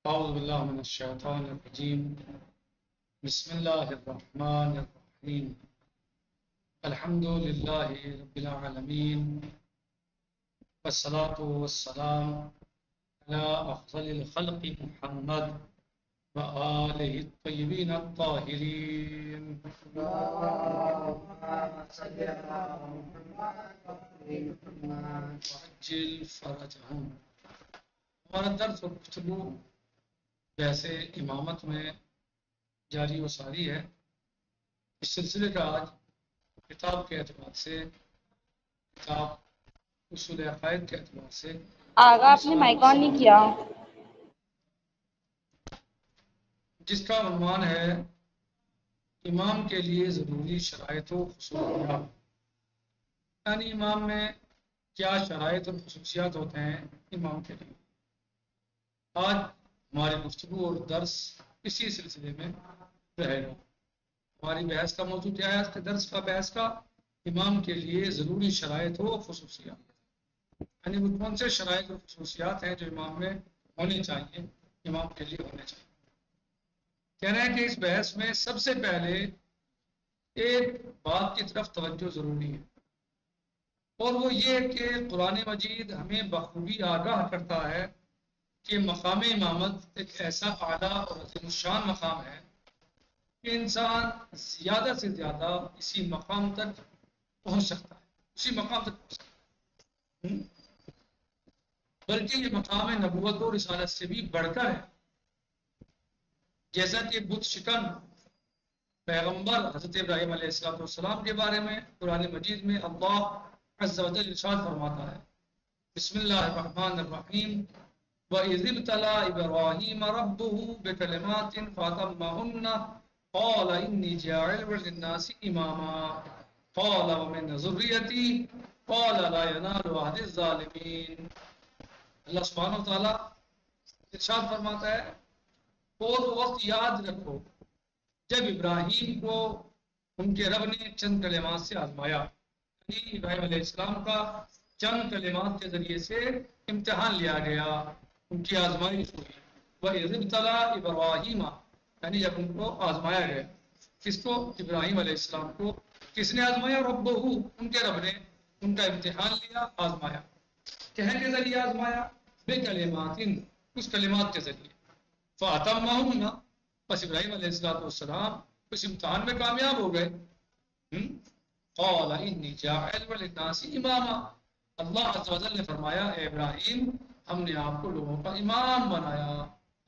أعوذ بالله من الشيطان الرجيم. بسم الله الرحمن الرحيم. الحمد لله رب العالمين، والصلاة والسلام على أفضل الخلق محمد وآله الطيبين الطاهرين. وعجل فرجهم. ہمارا درس اور گفتگو جیسے امامت میں جاری و ساری ہے. اس سلسلے کا آج کتاب کے اعتبار سے، کتاب اصول عقائد کے اعتبار سے آغا آپ نے مائک آن نہیں کیا. جس کا عنوان ہے امام کے لیے ضروری شرائط و خصوصیات، یعنی امام میں کیا شرائط اور خصوصیات ہوتے ہیں امام کے لیے. آج ہماری گفتگو اور درس اسی سلسلے میں رہے گا. ہماری بحث کا موضوع کیا ہے؟ آج کے درس کا بحث کا امام کے لیے ضروری شرائط و خصوصیات، یعنی وہ کون سے شرائط اور خصوصیات ہیں جو امام میں ہونے چاہیے، امام کے لیے ہونے چاہیے. کہہ رہے ہیں کہ اس بحث میں سب سے پہلے ایک بات کی طرف توجہ ضروری ہے، اور وہ یہ کہ قرآن مجید ہمیں بخوبی آگاہ کرتا ہے کہ مقام امامت ایک ایسا اعلیٰ اور عظیم الشان مقام ہے کہ انسان زیادہ سے زیادہ اسی مقام تک پہنچ سکتا ہے، اسی مقام تک پہنچ سکتا ہے. بلکہ یہ مقام نبوت و رسالت سے بھی بڑھ کر ہے. جیسا کہ بت شکن پیغمبر حضرت ابراہیم علیہ السلام کے بارے میں قرآن مجید میں اللہ عز و جل ارشاد فرماتا ہے، بسم اللہ الرحمن الرحیم، وَإِذِ ابْتَلَىٰ إِبْرَاهِيمَ رَبُّهُ بِكَلِمَاتٍ فَأَتَمَّهُنَّ قَالَ إِنِّي جَاعِلٌ لِلنَّاسِ إِمَامًا قَالَ وَمِنْ ذُرِّيَّتِي قَالَ لَا يَنَالُ عَهْدِ الظَّالِمِينَ. اللہ سبحانہ و تعالیٰ ارشاد فرماتا ہے، اور وہ وقت یاد رکھو جب ابراہیم کو ان کے رب نے چند کلمات سے آزمایا، یعنی ابراہیم علیہ السلام کا چند کلمات کے ذریعے سے امتحان لیا گیا، ان کی آزمائش ہوئی. وَإِذِ ابْتَلَىٰ إِبْرَاهِيمَ، یعنی جب ان کو آزمایا گیا. کس کو؟ ابراہیم علیہ السلام کو. کس نے آزمایا؟ ربہ، ان کے رب نے ان کا امتحان لیا، آزمایا. کہنے کے ذریعے آزمایا، بِکَلِمَاتٍ، کچھ کلمات کے ذریعے. فَأَتَمَّهُنَّ، بس ابراہیم علیہ السلام اس امتحان میں کامیاب ہو گئے. قَالَ إِنِّي جَاعِلٌ لِلنَّاسِ إِمَامًا، اللہ عز و جل نے فرمایا، اے ابراہیم، ہم نے آپ کو لوگوں کا امام بنایا.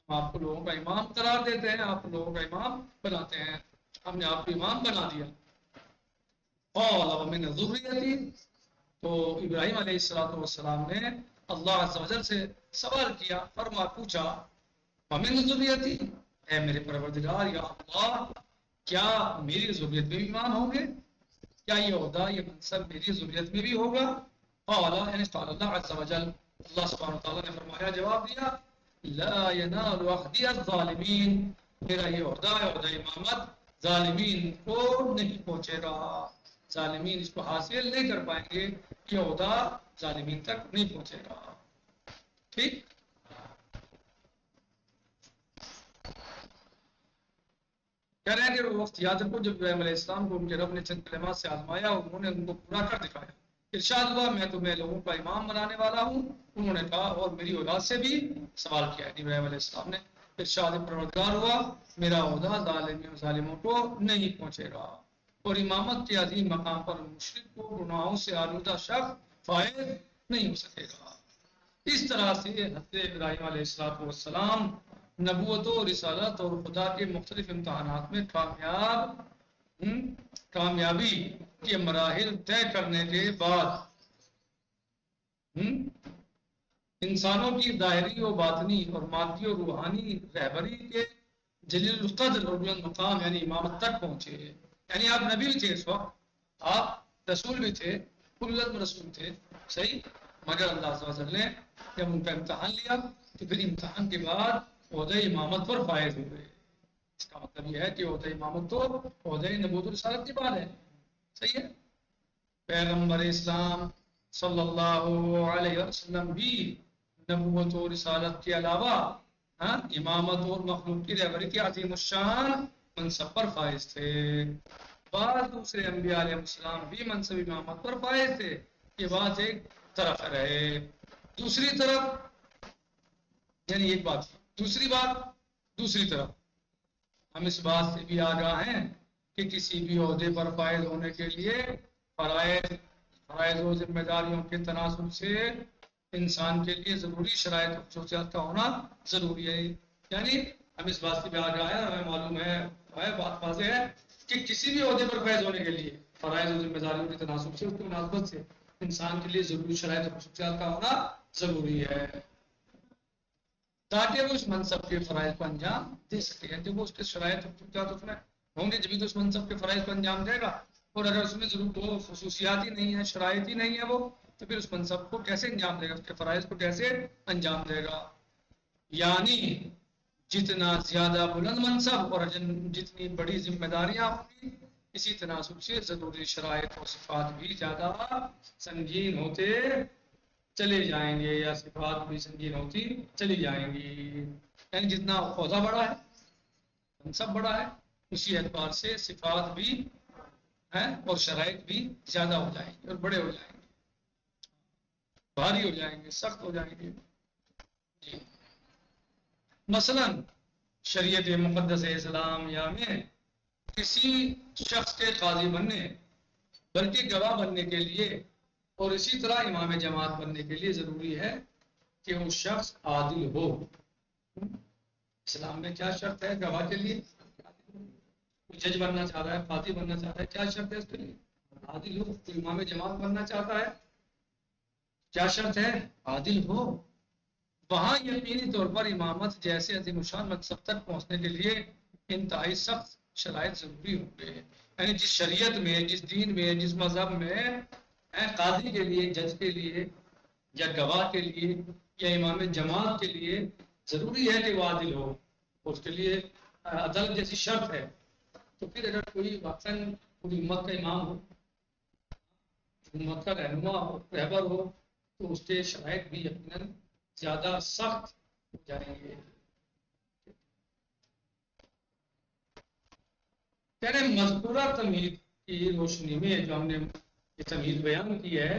ہم آپ کو لوگوں کا امام قرار دیتے ہیں، آپ کو لوگوں کا امام بناتے ہیں، ہم نے آپ کو امام بنا دیا. قَالَ وَمِنْ ذُرِّيَّتِي، تو ابراہیم علیہ السلام نے اللہ عز و جل سے سوال کیا، پوچھا، وَمِنْ ذُرِّيَّتِي، اے میرے پروردگار یا اللہ، کیا میری ذریت میں بھی امام ہوں گے؟ کیا یہ عہدہ، یہ منصب میری ذریت میں بھی ہوگا؟ قال، یعنی قال اللہ عز و جل، اللہ سبحانہ وتعالیٰ نے فرمایا، جواب دیا، لا ينال عہدی الظالمین، میرا یہ عہدہ امامت ظالمین کو نہیں پہنچے گا. ظالمین اس کو حاصل نہیں کر پائیں گے، یہ عہدہ ظالمین تک نہیں پہنچے گا. ٹھیک. کہہ رہے ہیں کہ وہ وقت یاد رکھو جب ابراہیم علیہ السلام کو ان کے رب نے چند کلمات سے آزمایا اور انہوں نے ان کو پورا کر دکھایا. ارشاد ہوا، میں تمہیں لوگوں کا امام بنانے والا ہوں. انہوں نے کہا، اور میری اولاد سے بھی سوال کیا ہے ابراہیم علیہ السلام نے. ارشاد پروردگار ہوا، میرا عہدہ ظالموں کو نہیں پہنچے گا، اور امامت کے عظیم مقام پر مشرک کو گناہوں سے آلودہ شخص فائز نہیں ہو سکے گا. اس طرح سے حضرت ابراہیم علیہ السلام نبوت و رسالت اور خدا کے مختلف امتحانات میں کامیابی کے مراحل طے کرنے کے بعد انسانوں کی ظاہری و باطنی اور مادی و روحانی رہبری کے جلیل القدر اور بلند مقام یعنی امامت تک پہنچے. یعنی آپ نبی بھی تھے، اس وقت آپ رسول بھی تھے، کل رسول تھے، صحیح، مگر اللہ عز و جل نے جب ان کا امتحان لیا تو پھر امتحان کے بعد عہدہ امامت پر فائز ہوئے. اس کا مطلب یہ ہے کہ عہدہ امامت تو عہدہ نبوت و رسالت کے بعد ہے. صحیح ہے. پیغمبر اسلام صلی اللہ علیہ وسلم بھی نبوت و رسالت کے علاوہ ہاں امامت اور مخلوق کی رہبری کے عظیم الشان منصب پر فائز تھے. بعض دوسرے انبیاء علیہ السلام بھی منصب امامت پر فائز تھے. یہ بات ایک طرف رہے. دوسری طرف یعنی ایک بات دوسری بات دوسری طرف ہم اس بات سے بھی آگاہ ہیں کہ کسی بھی عہدے پر فائز ہونے کے لیے فرائض و ذمہ داریوں کے تناسب سے انسان کے لیے ضروری شرائط و خصوصیات کا ہونا ضروری ہے. یعنی ہم اس بات سے بھی آگاہ ہیں، ہمیں معلوم ہے بات واضح ہے کہ کسی بھی عہدے پر فائز ہونے کے لیے فرائض و ذمہ داریوں کے تناسب سے اس کی مناسبت سے انسان کے لیے ضروری شرائط و خصوصیات کا ہونا ضروری ہے تاکہ وہ اس منصب کے فرائض کو انجام دے سکے. جب وہ اس کے شرائط و خصوصیات اس میں ہوں گے جبھی تو اس منصب کے فرائض کو انجام دے گا. اور اگر اس میں ضرور خصوصیات ہی نہیں ہے، شرائط ہی نہیں ہے وہ، تو پھر اس منصب کو کیسے انجام دے گا، اس کے فرائض کو کیسے انجام دے گا. یعنی جتنا زیادہ بلند منصب اور جتنی بڑی ذمہ داریاں ہوں گی اسی تناسب سے ضروری شرائط اور صفات بھی زیادہ سنگین ہوتے چلے جائیں گے یا صفات بھی سنگین ہوتی چلی جائیں گی. یعنی جتنا عہدہ بڑا ہے منصب بڑا ہے اسی اعتبار سے صفات بھی ہیں اور شرائط بھی زیادہ ہو جائیں گے اور بڑے ہو جائیں گے، بھاری ہو جائیں گے، سخت ہو جائیں گے. جی مثلا شریعت مقدس اسلامیہ میں کسی شخص کے قاضی بننے بلکہ گواہ بننے کے لیے اور اسی طرح امام جماعت بننے کے لیے ضروری ہے کہ وہ شخص عادل ہو. اسلام میں کیا شرط ہے گواہ کے لیے؟ جج بننا چاہ رہا ہے، قاضی بننا چاہ رہا ہے، کیا شرط ہے اس کے لیے؟ عادل ہو. تو امام جماعت بننا چاہتا ہے کیا شرط ہے؟ عادل ہو. وہاں یقینی طور پر امامت جیسے عظیم الشان منصب تک پہنچنے کے لیے انتہائی سخت شرائط ضروری ہوں گے. یعنی جس شریعت میں، جس دین میں، جس مذہب میں قاضی کے لیے، جج کے لیے یا گواہ کے لیے یا امام جماعت کے لیے ضروری ہے کہ وہ عادل ہو، اس کے لیے عدالت جیسی شرط ہے. تو پھر اگر کوئی واقعاً پوری امت کا امام ہو، امت کا رہنما ہو، رہبر ہو، تو اس کے شرائط بھی یقیناً زیادہ سخت ہو جائیں گے. کہہ رہے مذکورہ تمہید کی روشنی میں جو ہم نے یہ تمہید بیان کی ہے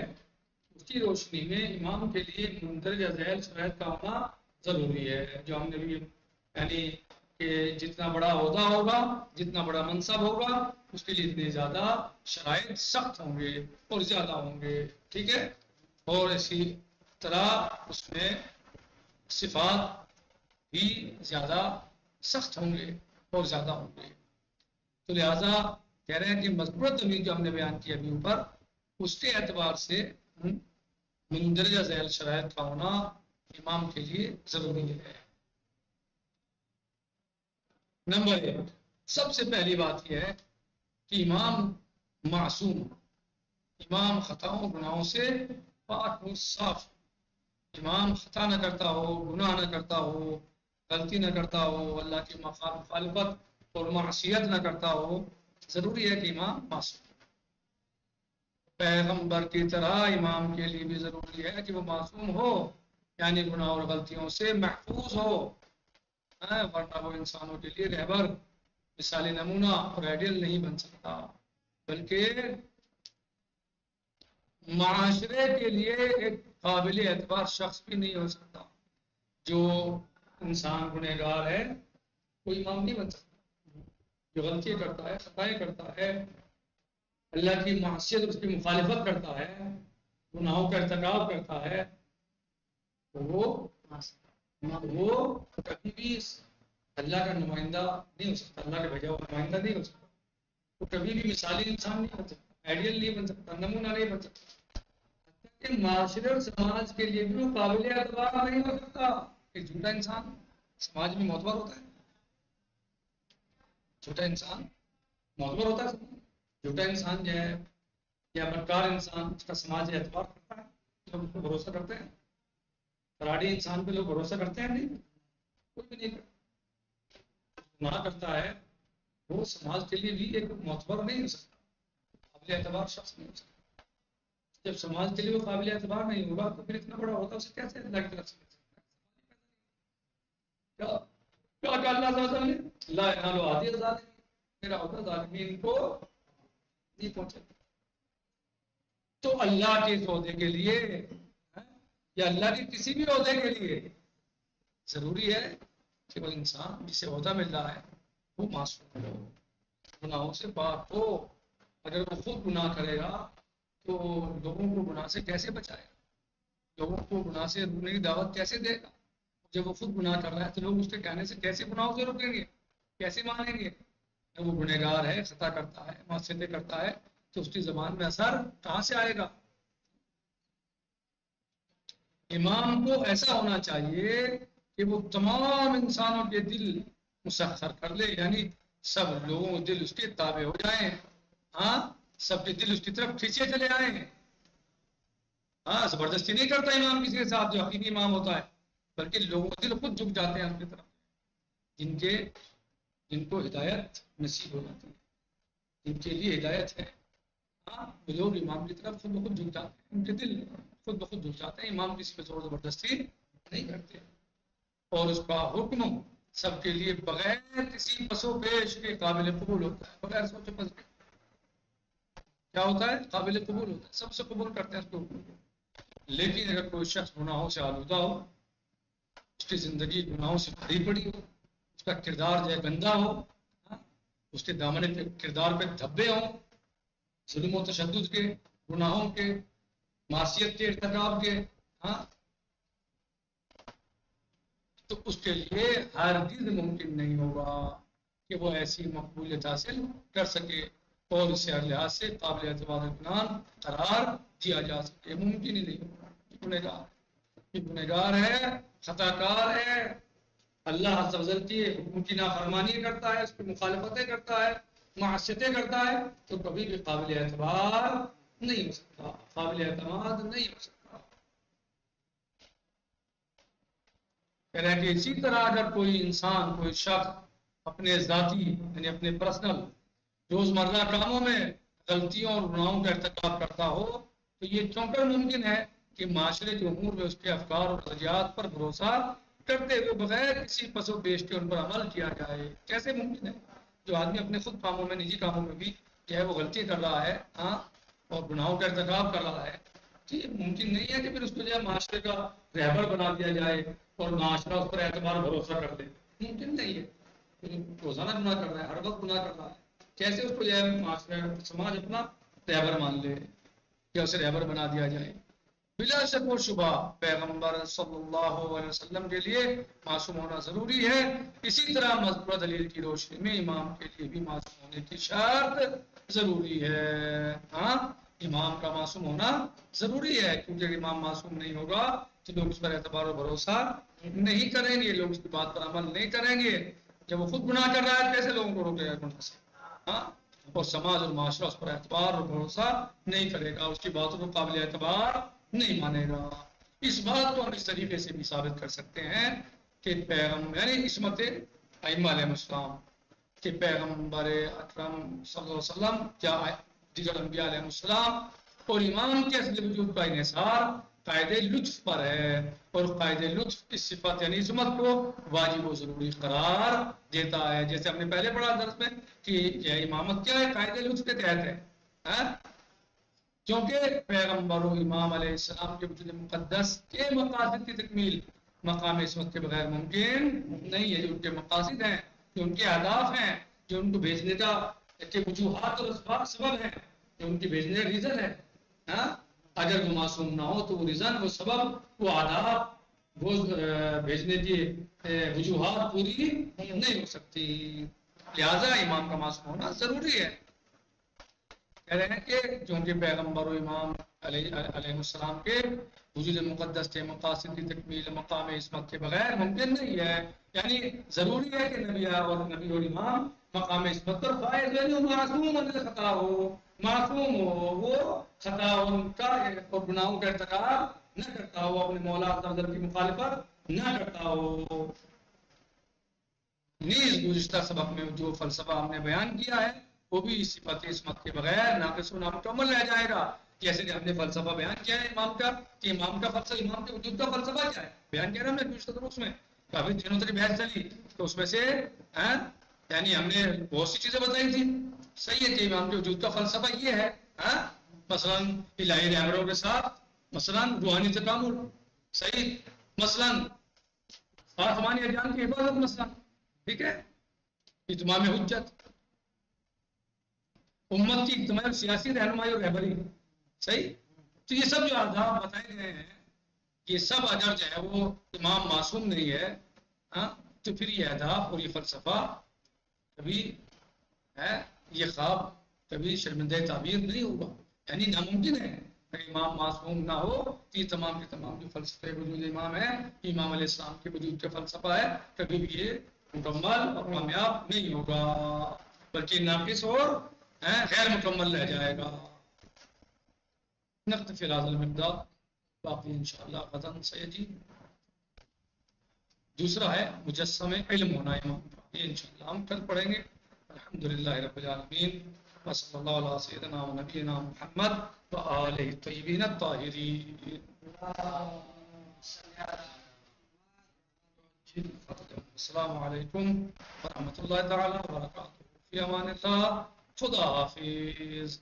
اس کی روشنی میں امام کے لیے مندرجہ ذیل شرائط کا ہونا ضروری ہے. جو ہم نے بھی یعنی کہ جتنا بڑا عہدہ ہوگا، جتنا بڑا منصب ہوگا، اس کے لیے اتنے زیادہ شرائط سخت ہوں گے اور زیادہ ہوں گے. ٹھیک ہے. اور اسی طرح اس میں صفات بھی زیادہ سخت ہوں گے اور زیادہ ہوں گے. تو لہذا کہہ رہے ہیں کہ مذکورہ تمہید جو ہم نے بیان کی ابھی اوپر اس کے اعتبار سے مندرجہ ذیل شرائط کا ہونا امام کے لیے ضروری ہے. نمبر 1 سب سے پہلی بات یہ ہے کہ امام معصوم، امام خطاؤں گناہوں سے پاک و صاف. امام خطا نہ کرتا ہو، گناہ نہ کرتا ہو، غلطی نہ کرتا ہو، اللہ کی مخالفت اور معصیت نہ کرتا ہو. ضروری ہے کہ امام معصوم. پیغمبر کی طرح امام کے لیے بھی ضروری ہے کہ وہ معصوم ہو، یعنی گناہ اور غلطیوں سے محفوظ ہو. ورنہ وہ انسانوں کے لیے رہبر، مثالی نمونہ اور آئیڈیل نہیں بن سکتا، بلکہ معاشرے کے لیے ایک قابل اعتبار شخص بھی نہیں ہو سکتا. جو انسان گنہگار ہے کوئی امام نہیں بن سکتا. جو غلطی کرتا ہے، خطائیں کرتا ہے، اللہ کی معصیت اس کی مخالفت کرتا ہے، گناہوں کا ارتکاب کرتا ہے، تو وہ کبھی بھی اللہ کا نمائندہ نہیں ہو سکتا، اللہ کا بھیجا ہوا نمائندہ نہیں ہو سکتا. وہ کبھی بھی مثالی انسان نہیں بن سکتا، آئیڈیل نہیں بن سکتا، نمونہ نہیں بن سکتا. کہ معاشرے اور سماج کے لیے بھی وہ قابل اعتبار نہیں ہو سکتا. ایک جھوٹا انسان سماج میں معتبر ہوتا ہے، جھوٹا انسان معتبر ہوتا ہے. جھوٹا انسان جو ہے یا بدکار انسان اس کا سماج اعتبار کرتا ہے، لوگ اس پہ بھروسہ کرتے ہیں. فراڈی انسان پہ لوگ بھروسہ کرتے ہیں نہیں، کوئی بھی نہیں کرتا. گناہ کرتا ہے وہ سماج کے لیے بھی ایک معتبر نہیں ہو سکتا، قابل اعتبار شخص نہیں ہو سکتا. جب سماج کے لیے وہ قابل اعتبار نہیں ہوگا تو پھر اتنا بڑا ہوتا اسے کیسے اللہ کی طرف سے مل سکتا ہے؟ کیا کہا اللہ صلی اللہ علیہ وسلم نے؟ لا ینال عہدی الظالمین، میرا عہدہ ظالمین کو نہیں پہنچے۔ تو اللہ کے اس عہدے کے لیے یا اللہ کے کسی بھی عہدے کے لیے ضروری ہے کہ وہ انسان جسے عہدہ مل رہا ہے وہ معصوم ہو، گناہوں سے پاک ہو۔ اگر وہ خود گناہ کرے گا تو لوگوں کو گناہ سے کیسے بچائے گا؟ لوگوں کو گناہ سے روکنے کی دعوت کیسے دے گا؟ جب وہ خود گناہ کر رہا ہے تو لوگ اس کے کہنے سے کیسے گناہوں سے روکیں گے، کیسے مانیں گے؟ وہ گنہگار ہے، خطا کرتا ہے، معصیتیں کرتا ہے، تو اس کی زبان میں اثر کہاں سے آئے گا؟ امام کو ایسا ہونا چاہیے کہ وہ تمام انسانوں کے دل مسخر کر لے، یعنی سب لوگوں کے دل اس کے تابع ہو جائیں، ہاں سب کے دل اس کی طرف کھینچے چلے آئیں۔ ہاں زبردستی نہیں کرتا امام کسی کے ساتھ جو حقیقی امام ہوتا ہے، بلکہ لوگوں کے دل خود جھک جاتے ہیں اس کی طرف، جن کو ہدایت نصیب ہو جاتی ہے، جن کے لیے ہدایت ہے، ہاں وہ لوگ امام کی طرف خود بخود جھک جاتے ہیں، ان کے دل خود بخود جھک جاتے ہیں، امام کسی پہ زور زبردستی نہیں کرتے، اور اس کا حکم سب کے لیے بغیر کسی پس و پیش کے قابل قبول ہوتا ہے، بغیر سوچے پس کے کیا ہوتا ہے؟ قابل قبول ہوتا ہے، سب سے قبول کرتے ہیں اس کو۔ لیکن اگر کوئی شخص گناہوں سے آلودہ ہو، اس کی زندگی گناہوں سے بھری پڑی ہو، اس کا کردار جو ہے گندا ہو، اس کے دامن پہ کردار پہ دھبے ہوں، ظلم و تشدد کے، گناہوں کے، معصیت کے ارتکاب کے، ہاں تو اس کے لیے ہرگز ممکن نہیں ہوگا کہ وہ ایسی مقبولیت حاصل کر سکے اور اسے ہر لحاظ سے قابل اعتبار اطمینان قرار دیا جا سکے، ممکن ہی نہیں ہوگا۔ گنہگار ہے، خطا کار ہے، اللہ عز و جل کی حکم کی نافرمانی کرتا ہے، اس کی مخالفتیں کرتا ہے، معصیتیں کرتا ہے، تو کبھی بھی قابل اعتبار نہیں ہو سکتا، قابل اعتماد نہیں ہو سکتا۔ کہہ رہے ہیں کہ اسی طرح اگر کوئی انسان، کوئی شخص اپنے ذاتی یعنی اپنے پرسنل روزمرہ کاموں میں غلطیوں اور گناہوں کا ارتکاب کرتا ہو تو یہ کیوں کر ممکن ہے کہ معاشرے کے امور میں اس کے افکار اور نظریات پر بھروسہ کرتے ہوئے بغیر کسی پس و پیش کے ان پر عمل کیا جائے؟ کیسے ممکن ہے؟ جو آدمی اپنے خود کاموں میں، نجی کاموں میں بھی جو ہے وہ غلطی کر رہا ہے، ہاں اور گناہوں کا ارتکاب کر رہا ہے، تو یہ ممکن نہیں ہے کہ پھر اس کو جو ہے معاشرے کا رہبر بنا دیا جائے اور معاشرہ اس پر اعتبار بھروسہ کر دے، ممکن نہیں ہے۔ روزانہ گناہ کر رہا ہے، ہر وقت گناہ کر رہا ہے، کیسے اس کو جو ہے معاشرہ سماج اپنا رہبر مان لے یا اسے رہبر بنا دیا جائے؟ بلا شک و شبہ پیغمبر صلی اللہ علیہ وسلم کے لیے معصوم ہونا ضروری ہے، اسی طرح مذکورہ دلیل کی روشنی میں امام کے لیے بھی معصوم ہونے کی شرط ضروری ہے۔ ہاں امام کا معصوم ہونا ضروری ہے، کیونکہ امام معصوم نہیں ہوگا تو لوگ اس پر اعتبار و بھروسہ نہیں کریں گے، لوگ اس کی بات پر عمل نہیں کریں گے۔ جب وہ خود گناہ کر رہا ہے کیسے لوگوں کو روکے گا گناہ سے؟ ہاں اور سماج اور معاشرہ اس پر اعتبار اور بھروسہ نہیں کرے گا، اس کی باتوں کو قابل اعتبار نہیں مانے گا۔ اس بات کو ہم اس طریقے سے بھی ثابت کر سکتے ہیں کہ پیغمبر یعنی عصمت ائمہ علیہ السلام کہ پیغمبر اکرم صلی اللہ علیہ وسلم کیا دیگر انبیاء علیہ السلام اور امام کے اصل وجود کا انحصار قائد لطف پر ہے، اور قائد لطف کی صفت یعنی عصمت کو واجب و ضروری قرار دیتا ہے، جیسے ہم نے پہلے پڑھا درس میں کہ یہ امامت کیا ہے، قائد لطف کے تحت ہے، کیونکہ پیغمبر و امام علیہ السلام کے وجود مقدس کے مقاصد کی تکمیل مقام عصمت کے بغیر ممکن نہیں ہے۔ جو ان کے مقاصد ہیں، جو ان کے اہداف ہیں، جو ان کو بھیجنے کا کے وجوہات اور اسباب سبب ہیں، جو ان کی بھیجنے کا ریزن ہے، اگر وہ معصوم نہ ہو تو وہ ریزن، وہ سبب، وہ آداب، وہ بھیجنے کی وجوہات پوری نہیں ہو سکتی، لہذا امام کا معصوم ہونا ضروری ہے۔ کہہ رہے ہیں کہ چونکہ پیغمبر و امام علیہ السلام کے وجود مقدس کے مقاصد کی تکمیل مقام عصمت کے بغیر ممکن نہیں ہے، یعنی ضروری ہے کہ نبی اور امام مقام عصمت پر فائز ہو، معصوم خطا ہو، معصوم ہو، وہ خطا ان کا اور گناہوں کا ارتکاب نہ کرتا ہو، اپنے مولا عز و جل کی مخالفت نہ کرتا ہو۔ نیز گزشتہ سبق میں جو فلسفہ ہم نے بیان کیا ہے وہ بھی صفت عصمت کے بغیر ناقص و نامکمل رہ جائے گا، جیسے کہ ہم نے فلسفہ بیان کیا ہے امام کا، کہ امام کا فلسفہ، امام کے وجود کا فلسفہ کیا ہے، بیان کیا ہے ہم نے گزشتہ دروس میں کافی دنوں تک بحث چلی تو اس میں سے یعنی ہم نے بہت سی چیزیں بتائی تھی. صحیح ہے کہ امام کے وجود کا فلسفہ یہ ہے مثلا الہی رہبروں کے ساتھ مثلا روحانی تکامل. صحیح. مثلا آسمانی اجان کی حفاظت مثلا. ٹھیک ہے. اتمام حجت امت کی اجتماعی سیاسی رہنمائی اور رہبری. صحیح. تو یہ سب جو آداب بتائے گئے ہیں یہ سب اگر جو ہے وہ امام معصوم نہیں ہے تو پھر یہ اہداف اور یہ فلسفہ کبھی یہ خواب کبھی شرمندہ تعبیر نہیں ہوگا. یعنی ناممکن ہے اگر امام معصوم نہ ہو تو یہ تمام کے تمام جو فلسفے وجود امام ہے امام علیہ السلام کے وجود کا فلسفہ ہے کبھی بھی یہ مکمل اور کامیاب نہیں ہوگا بلکہ ناقص اور غیر مکمل رہ جائے گا. نقطہ فی الحال المقدار باقی انشاءاللہ غداً سیجی. دوسرا ہے مجسم علم ہونا امام کا. یہ انشاءاللہ ہم کل پڑھیں گے. الحمدللہ رب العالمین وصلی اللہ علیہ سیدنا و نبینا محمد و آلہ الطیبین الطاہرین. السلام علیکم ورحمۃ اللہ تعالی وبرکاتہ. فی امان اللہ. خدا حافظ.